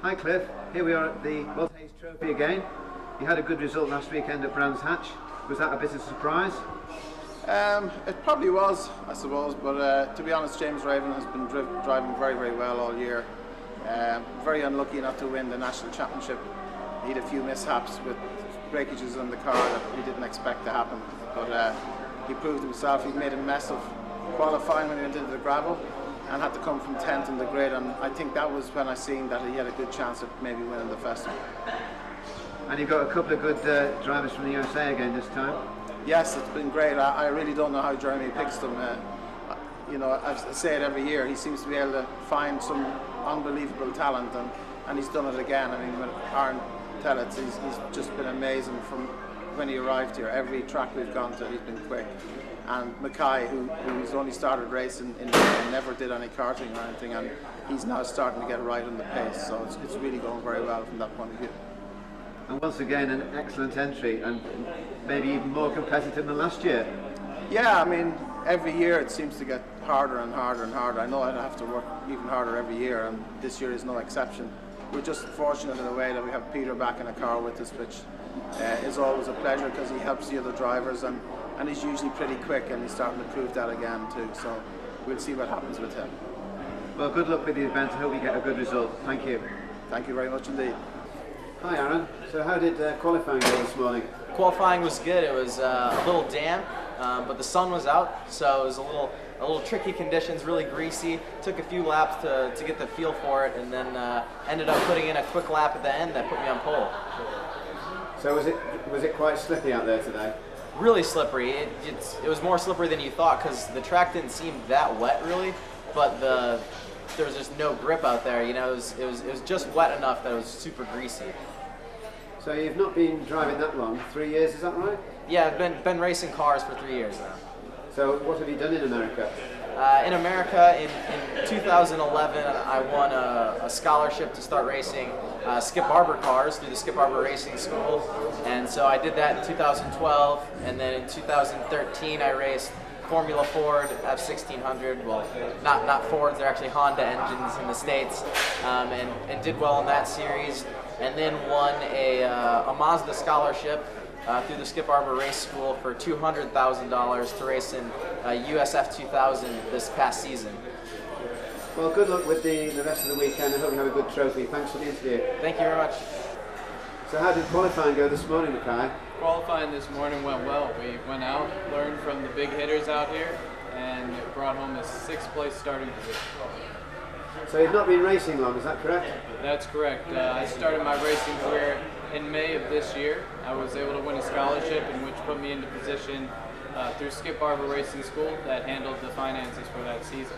Hi Cliff, here we are at the Walter Hayes Trophy again. You had a good result last weekend at Brands Hatch. Was that a bit of a surprise? It probably was, I suppose, but to be honest, James Raven has been driving very, very well all year. Very unlucky not to win the National Championship. He had a few mishaps with breakages on the car that we didn't expect to happen, but he proved himself. He made a mess of qualifying when he went into the gravel and had to come from 10th in the grid, and I think that was when I seen that he had a good chance of maybe winning the festival. And you've got a couple of good drivers from the USA again this time? Yes, it's been great. I really don't know how Jeremy picks them. You know, I say it every year, he seems to be able to find some unbelievable talent, and he's done it again. I mean, with Aaron Telitz, he's just been amazing from when he arrived here. Every track we've gone to, he's been quick. And Michai, who's only started racing and never did any karting or anything, and he's now starting to get right on the pace, so it's really going very well from that point of view. And once again, an excellent entry, and maybe even more competitive than last year. Yeah, I mean, every year it seems to get harder and harder and harder. I know I'd have to work even harder every year, and this year is no exception. We're just fortunate in a way that we have Peter back in a car with us, which is always a pleasure because he helps the other drivers, and he's usually pretty quick, and he's starting to prove that again too. So we'll see what happens with him. Well, good luck with the event. I hope you get a good result. Thank you. Thank you very much indeed. Hi Aaron. So how did qualifying go this morning? Qualifying was good. It was a little damp, but the sun was out, so it was a little tricky conditions, really greasy. Took a few laps to get the feel for it, and then ended up putting in a quick lap at the end that put me on pole. So was it quite slippy out there today? Really slippery. It was more slippery than you thought because the track didn't seem that wet really, but there was just no grip out there. You know, it was just wet enough that it was super greasy. So you've not been driving that long, 3 years, is that right? Yeah, I've been racing cars for 3 years now. So what have you done in America? In America, in 2011, I won a scholarship to start racing Skip Barber cars through the Skip Barber Racing School, and so I did that in 2012, and then in 2013 I raced Formula Ford F1600, well, not Fords, they're actually Honda engines in the States, and did well in that series, and then won a Mazda scholarship through the Skip Barber Race School for $200,000 to race in USF 2000 this past season. Well, good luck with the rest of the weekend. I hope you have a good trophy. Thanks for the interview. Thank you very much. So how did qualifying go this morning, Michai? Qualifying this morning went well. We went out, learned from the big hitters out here, and brought home a 6th place starting position. So you've not been racing long, is that correct? That's correct. I started my racing career in May of this year. I was able to win a scholarship, in which put me into position through Skip Barber Racing School that handled the finances for that season.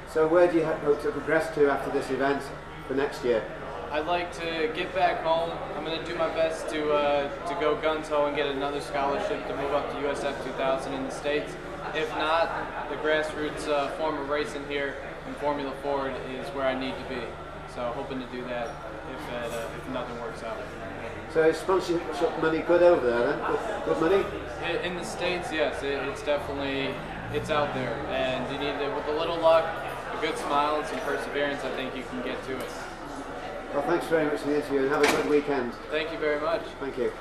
So where do you hope to progress to after this event for next year? I'd like to get back home. I'm going to do my best to go guns-ho and get another scholarship to move up to USF 2000 in the States. If not, the grassroots form of racing here in Formula Ford is where I need to be. So hoping to do that if nothing works out. So is sponsorship money good over there then? Good money? In the States, yes, it's definitely, it's out there. And you need to, with a little luck, a good smile and some perseverance, I think you can get to it. Well, thanks very much for the interview and have a good weekend. Thank you very much. Thank you.